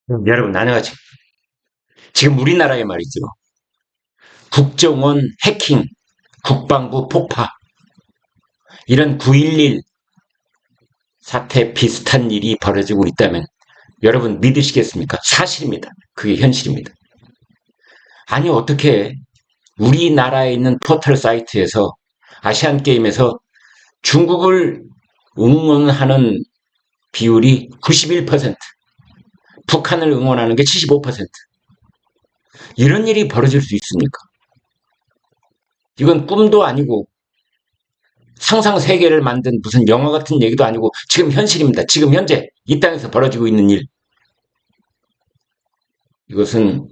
여러분, 안녕하세요. 지금 우리나라에 말이죠. 국정원 해킹, 국방부 폭파, 이런 9.11 사태 비슷한 일이 벌어지고 있다면 여러분 믿으시겠습니까? 사실입니다. 그게 현실입니다. 아니, 어떻게 우리나라에 있는 포털 사이트에서 아시안게임에서 중국을 응원하는 비율이 91%, 북한을 응원하는 게 75%, 이런 일이 벌어질 수 있습니까? 이건 꿈도 아니고 상상 세계를 만든 무슨 영화 같은 얘기도 아니고 지금 현실입니다. 지금 현재 이 땅에서 벌어지고 있는 일. 이것은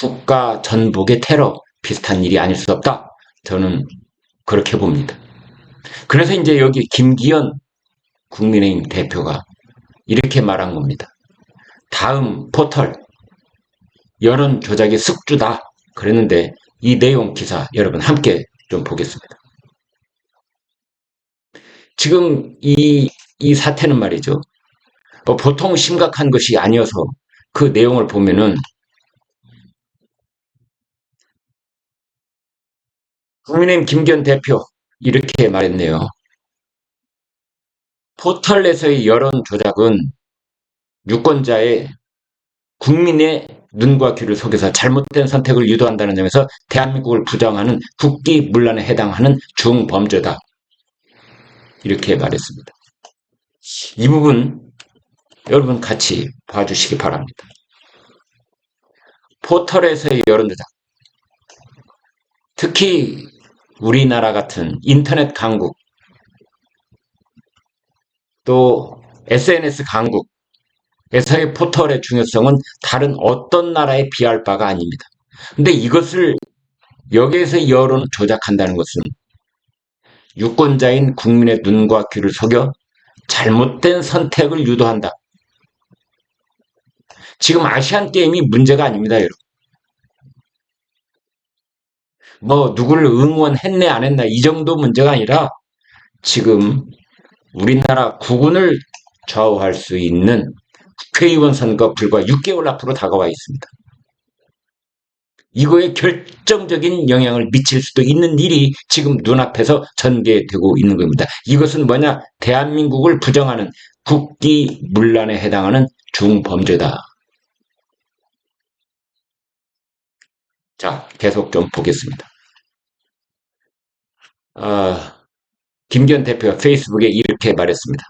국가 전복의 테러 비슷한 일이 아닐 수 없다. 저는 그렇게 봅니다. 그래서 이제 여기 김기현 국민의힘 대표가 이렇게 말한 겁니다. 다음 포털 여론 조작의 숙주다. 그랬는데 이 내용 기사 여러분 함께 좀 보겠습니다. 지금 이 사태는 말이죠. 보통 심각한 것이 아니어서 그 내용을 보면은 국민의힘 김기현 대표 이렇게 말했네요. 포털에서의 여론 조작은 유권자의 국민의 눈과 귀를 속여서 잘못된 선택을 유도한다는 점에서 대한민국을 부정하는 국기문란에 해당하는 중범죄다. 이렇게 말했습니다. 이 부분 여러분 같이 봐주시기 바랍니다. 포털에서의 여론 조작, 특히 우리나라 같은 인터넷 강국, 또 SNS 강국에서의 포털의 중요성은 다른 어떤 나라에 비할 바가 아닙니다. 근데 이것을 여기에서 여론을 조작한다는 것은 유권자인 국민의 눈과 귀를 속여 잘못된 선택을 유도한다. 지금 아시안 게임이 문제가 아닙니다, 여러분. 뭐 누구를 응원했네 안 했나 이 정도 문제가 아니라 지금 우리나라 국운을 좌우할 수 있는 국회의원 선거 불과 6개월 앞으로 다가와 있습니다. 이거에 결정적인 영향을 미칠 수도 있는 일이 지금 눈앞에서 전개되고 있는 겁니다. 이것은 뭐냐? 대한민국을 부정하는 국기문란에 해당하는 중범죄다. 자, 계속 좀 보겠습니다. 김기현 대표가 페이스북에 이렇게 말했습니다.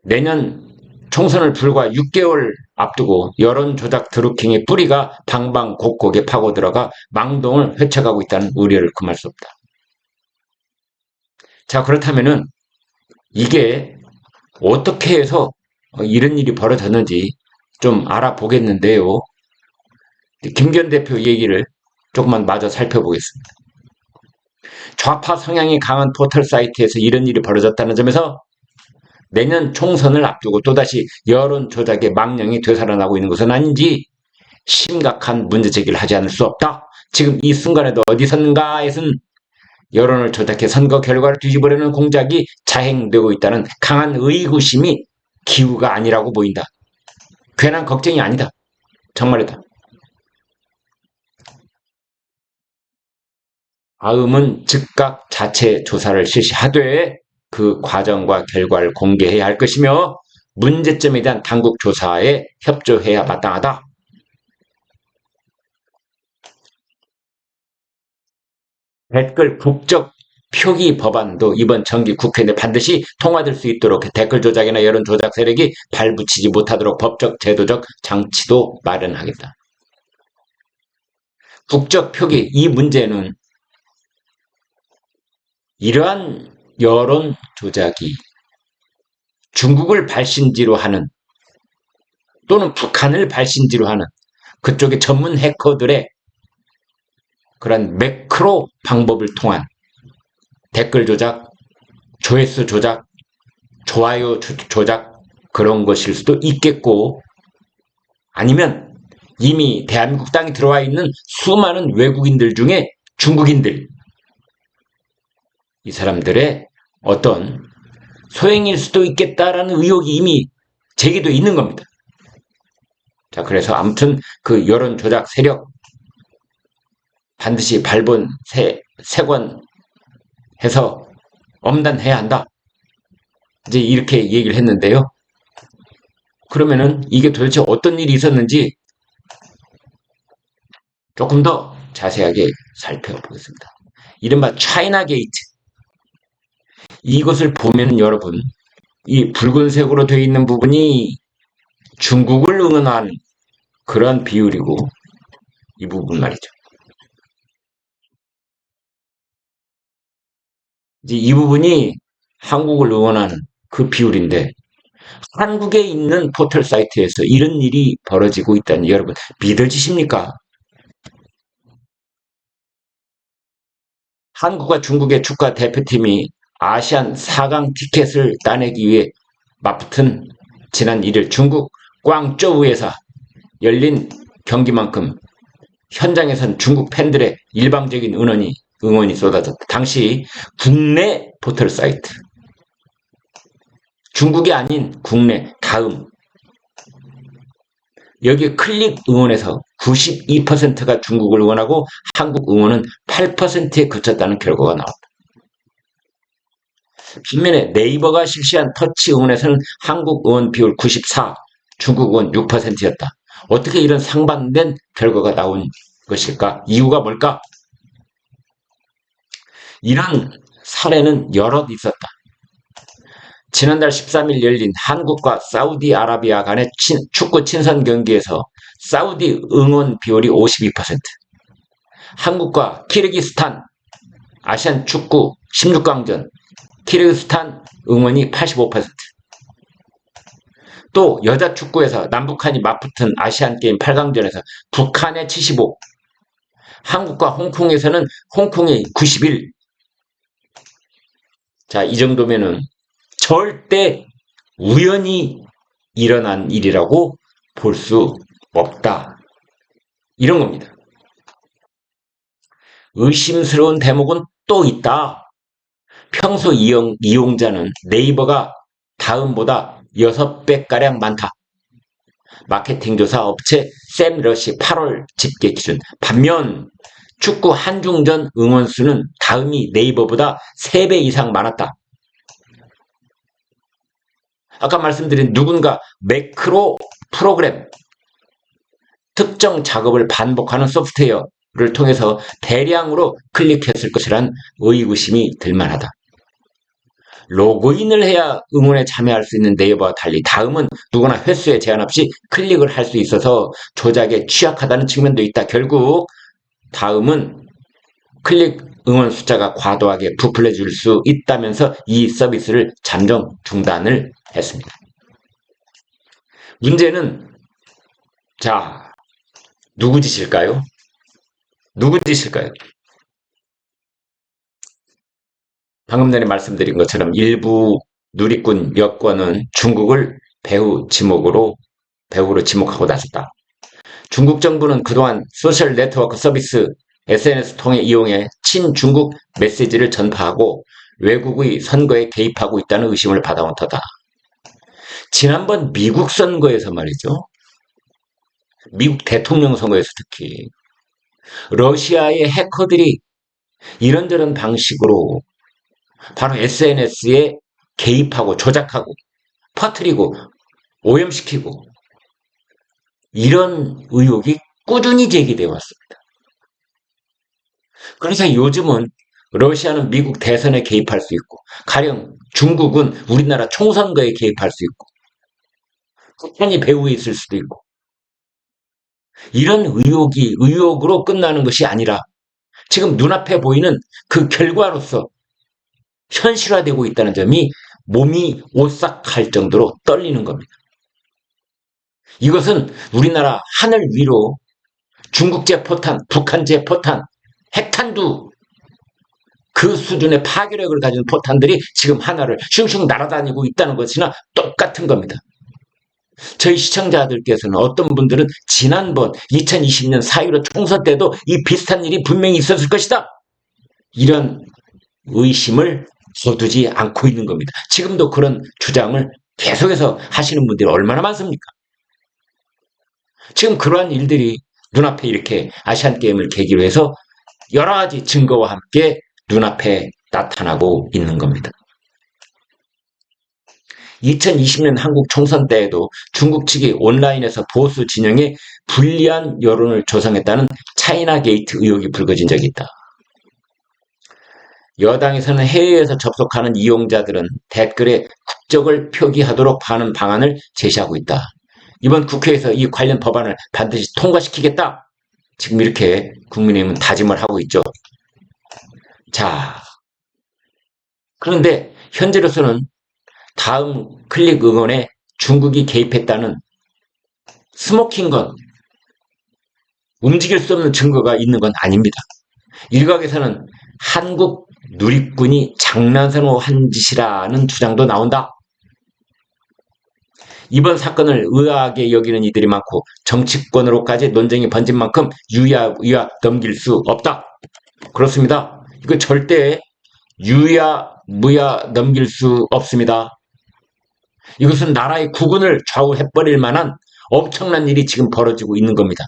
내년 총선을 불과 6개월 앞두고 여론조작 드루킹의 뿌리가 방방곡곡에 파고들어가 망동을 회쳐가고 있다는 우려를 금할 수 없다. 자, 그렇다면은 이게 어떻게 해서 이런 일이 벌어졌는지 좀 알아보겠는데요. 김기현 대표 얘기를 조금만 마저 살펴보겠습니다. 좌파 성향이 강한 포털 사이트에서 이런 일이 벌어졌다는 점에서 내년 총선을 앞두고 또다시 여론 조작의 망령이 되살아나고 있는 것은 아닌지 심각한 문제 제기를 하지 않을 수 없다. 지금 이 순간에도 어디선가에선 여론을 조작해 선거 결과를 뒤집으려는 공작이 자행되고 있다는 강한 의구심이 기우가 아니라고 보인다. 괜한 걱정이 아니다. 정말이다. 다음은 즉각 자체 조사를 실시하되 그 과정과 결과를 공개해야 할 것이며 문제점에 대한 당국 조사에 협조해야 마땅하다. 댓글 국적 표기 법안도 이번 정기 국회 내 반드시 통과될 수 있도록 댓글 조작이나 여론 조작 세력이 발붙이지 못하도록 법적 제도적 장치도 마련하겠다. 국적 표기 이 문제는 이러한 여론 조작이 중국을 발신지로 하는 또는 북한을 발신지로 하는 그쪽의 전문 해커들의 그런 매크로 방법을 통한 댓글 조작, 조회수 조작, 좋아요 조작 그런 것일 수도 있겠고 아니면 이미 대한민국 땅에 들어와 있는 수많은 외국인들 중에 중국인들 이 사람들의 어떤 소행일 수도 있겠다라는 의혹이 이미 제기돼 있는 겁니다. 자, 그래서 아무튼 그 여론 조작 세력 반드시 발본 세권해서 엄단해야 한다. 이제 이렇게 얘기를 했는데요. 그러면은 이게 도대체 어떤 일이 있었는지 조금 더 자세하게 살펴보겠습니다. 이른바 차이나 게이트. 이것을 보면 여러분, 이 붉은색으로 되어 있는 부분이 중국을 응원한 그런 비율이고, 이 부분 말이죠. 이제 이 부분이 한국을 응원하는 그 비율인데, 한국에 있는 포털 사이트에서 이런 일이 벌어지고 있다니 여러분 믿어지십니까? 한국과 중국의 축구 대표팀이 아시안 4강 티켓을 따내기 위해 맞붙은 지난 1일 중국 광저우에서 열린 경기만큼 현장에선 중국 팬들의 일방적인 응원이 쏟아졌다. 당시 국내 포털 사이트, 중국이 아닌 국내 다음, 여기 클릭 응원에서 92%가 중국을 응원하고 한국 응원은 8%에 그쳤다는 결과가 나왔다. 반면에 네이버가 실시한 터치 응원에서는 한국 응원 비율 94, 중국 응원 6%였다. 어떻게 이런 상반된 결과가 나온 것일까? 이유가 뭘까? 이런 사례는 여럿 있었다. 지난달 13일 열린 한국과 사우디아라비아 간의 축구 친선 경기에서 사우디 응원 비율이 52%, 한국과 키르기스탄 아시안 축구 16강전 키르기스탄 응원이 85%, 또 여자 축구에서 남북한이 맞붙은 아시안게임 8강전에서 북한의 75, 한국과 홍콩에서는 홍콩의 91. 자, 이 정도면은 절대 우연히 일어난 일이라고 볼 수 없다. 이런 겁니다. 의심스러운 대목은 또 있다. 평소 이용자는 네이버가 다음보다 6배가량 많다. 마케팅 조사 업체 샘러시 8월 집계 기준. 반면 축구 한중전 응원 수는 다음이 네이버보다 3배 이상 많았다. 아까 말씀드린 누군가 매크로 프로그램, 특정 작업을 반복하는 소프트웨어를 통해서 대량으로 클릭했을 것이란 의구심이 들만하다. 로그인을 해야 응원에 참여할 수 있는 네이버와 달리 다음은 누구나 횟수에 제한 없이 클릭을 할 수 있어서 조작에 취약하다는 측면도 있다. 결국 다음은 클릭 응원 숫자가 과도하게 부풀려질 수 있다면서 이 서비스를 잠정 중단을 했습니다. 문제는 자, 누구 짓일까요? 누구 짓일까요? 방금 전에 말씀드린 것처럼 일부 누리꾼 여권은 중국을 배후로 지목하고 나섰다. 중국 정부는 그동안 소셜 네트워크 서비스 SNS 통해 이용해 친중국 메시지를 전파하고 외국의 선거에 개입하고 있다는 의심을 받아온 터다. 지난번 미국 선거에서 말이죠. 미국 대통령 선거에서 특히 러시아의 해커들이 이런저런 방식으로 바로 SNS에 개입하고 조작하고 퍼뜨리고 오염시키고 이런 의혹이 꾸준히 제기되어 왔습니다. 그래서 요즘은 러시아는 미국 대선에 개입할 수 있고 가령 중국은 우리나라 총선거에 개입할 수 있고 북한이 배후에 있을 수도 있고 이런 의혹으로 끝나는 것이 아니라 지금 눈앞에 보이는 그 결과로서 현실화되고 있다는 점이 몸이 오싹할 정도로 떨리는 겁니다. 이것은 우리나라 하늘 위로 중국제 포탄, 북한제 포탄, 핵탄두 그 수준의 파괴력을 가진 포탄들이 지금 하나를 슝슝 날아다니고 있다는 것이나 똑같은 겁니다. 저희 시청자들께서는 어떤 분들은 지난번 2020년 4.15 총선 때도 이 비슷한 일이 분명히 있었을 것이다. 이런 의심을 거두지 않고 있는 겁니다. 지금도 그런 주장을 계속해서 하시는 분들이 얼마나 많습니까? 지금 그러한 일들이 눈앞에 이렇게 아시안게임을 계기로 해서 여러 가지 증거와 함께 눈앞에 나타나고 있는 겁니다. 2020년 한국 총선 때에도 중국 측이 온라인에서 보수 진영에 불리한 여론을 조성했다는 차이나 게이트 의혹이 불거진 적이 있다. 여당에서는 해외에서 접속하는 이용자들은 댓글에 국적을 표기하도록 하는 방안을 제시하고 있다. 이번 국회에서 이 관련 법안을 반드시 통과시키겠다. 지금 이렇게 국민의힘은 다짐을 하고 있죠. 자, 그런데 현재로서는 다음 클릭 응원에 중국이 개입했다는 스모킹건, 움직일 수 없는 증거가 있는 건 아닙니다. 일각에서는 한국 누리꾼이 장난으로 한 짓이라는 주장도 나온다. 이번 사건을 의아하게 여기는 이들이 많고 정치권으로까지 논쟁이 번진 만큼 유야 넘길 수 없다. 그렇습니다. 이거 절대 유야 넘길 수 없습니다. 이것은 나라의 국운을 좌우해버릴 만한 엄청난 일이 지금 벌어지고 있는 겁니다.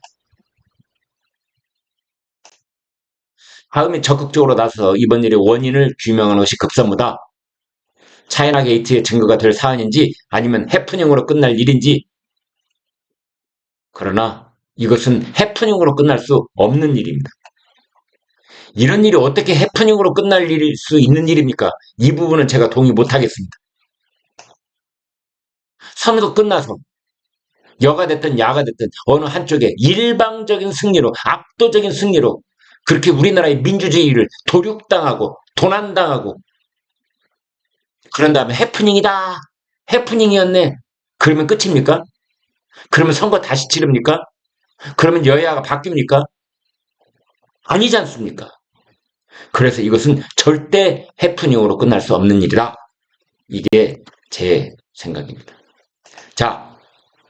다음에 적극적으로 나서서 이번 일의 원인을 규명하는 것이 급선무다. 차이나 게이트의 증거가 될 사안인지 아니면 해프닝으로 끝날 일인지, 그러나 이것은 해프닝으로 끝날 수 없는 일입니다. 이런 일이 어떻게 해프닝으로 끝날 일일 수 있는 일입니까? 이 부분은 제가 동의 못하겠습니다. 선거 끝나서 여가 됐든 야가 됐든 어느 한쪽에 일방적인 승리로, 압도적인 승리로 그렇게 우리나라의 민주주의를 도륙당하고 도난당하고 그런 다음에 해프닝이다, 해프닝이었네, 그러면 끝입니까? 그러면 선거 다시 치릅니까? 그러면 여야가 바뀝니까? 아니지 않습니까? 그래서 이것은 절대 해프닝으로 끝날 수 없는 일이다. 이게 제 생각입니다. 자,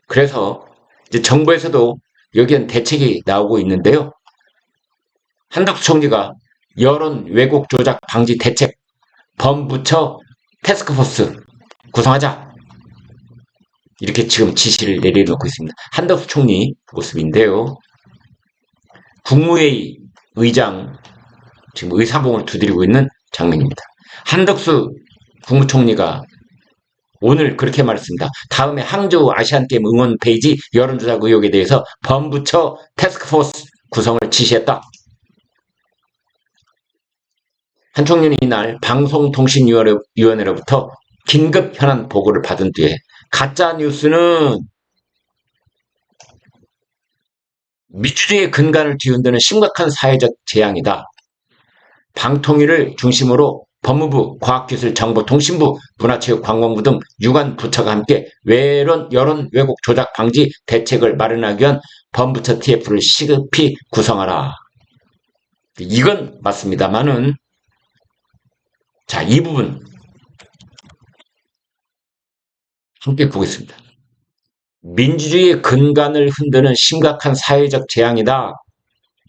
그래서 이제 정부에서도 여기엔 대책이 나오고 있는데요. 한덕수 총리가 여론 왜곡 조작 방지 대책 범부처 태스크포스 구성하자, 이렇게 지금 지시를 내려놓고 있습니다. 한덕수 총리 모습인데요. 국무회의 의장 지금 의사봉을 두드리고 있는 장면입니다. 한덕수 국무총리가 오늘 그렇게 말했습니다. 다음에 항저우 아시안게임 응원 페이지 여론조작 의혹에 대해서 범부처 태스크포스 구성을 지시했다. 한 총리는 이날 방송통신위원회로부터 긴급 현안 보고를 받은 뒤에 가짜뉴스는 민주주의의 근간을 뒤흔드는 심각한 사회적 재앙이다. 방통위를 중심으로 법무부, 과학기술정보통신부, 문화체육관광부 등 유관 부처가 함께 여론 왜곡 조작 방지 대책을 마련하기 위한 범부처 TF를 시급히 구성하라. 이건 맞습니다만은, 자, 이 부분 함께 보겠습니다. 민주주의의 근간을 흔드는 심각한 사회적 재앙이다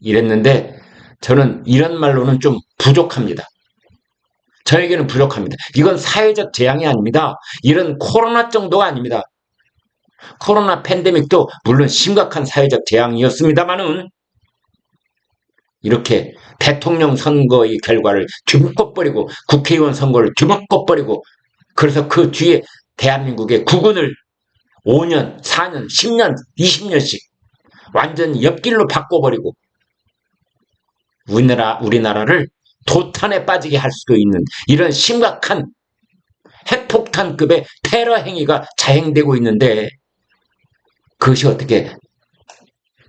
이랬는데, 저는 이런 말로는 좀 부족합니다. 저에게는 부족합니다. 이건 사회적 재앙이 아닙니다. 이런 코로나 정도가 아닙니다. 코로나 팬데믹도 물론 심각한 사회적 재앙이었습니다만은, 이렇게 대통령 선거의 결과를 뒤바꿔버리고 국회의원 선거를 뒤바꿔버리고, 그래서 그 뒤에 대한민국의 국운을 5년, 4년, 10년, 20년씩 완전히 옆길로 바꿔버리고 우리나라를 도탄에 빠지게 할 수도 있는 이런 심각한 핵폭탄급의 테러 행위가 자행되고 있는데, 그것이 어떻게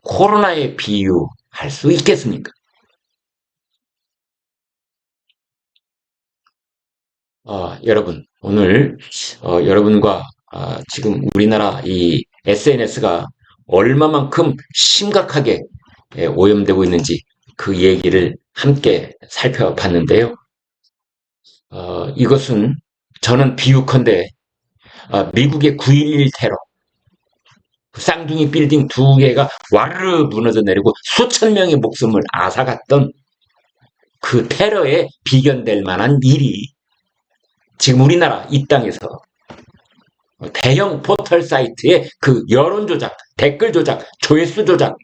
코로나에 비유할 수 있겠습니까? 여러분, 오늘 여러분과 지금 우리나라 이 SNS가 얼마만큼 심각하게 오염되고 있는지 그 얘기를 함께 살펴봤는데요. 이것은 저는 비유컨대 미국의 9.11 테러, 쌍둥이 빌딩 2개가 와르르 무너져 내리고 수천 명의 목숨을 앗아갔던 그 테러에 비견될 만한 일이 지금 우리나라 이 땅에서 대형 포털 사이트의 그 여론 조작, 댓글 조작, 조회수 조작,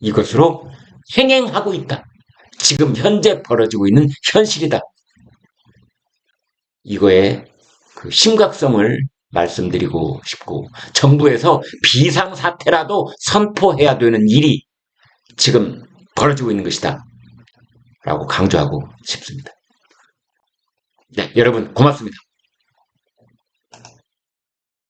이것으로 횡행하고 있다. 지금 현재 벌어지고 있는 현실이다. 이거의 그 심각성을 말씀드리고 싶고, 정부에서 비상사태라도 선포해야 되는 일이 지금 벌어지고 있는 것이다 라고 강조하고 싶습니다. 네, 여러분 고맙습니다.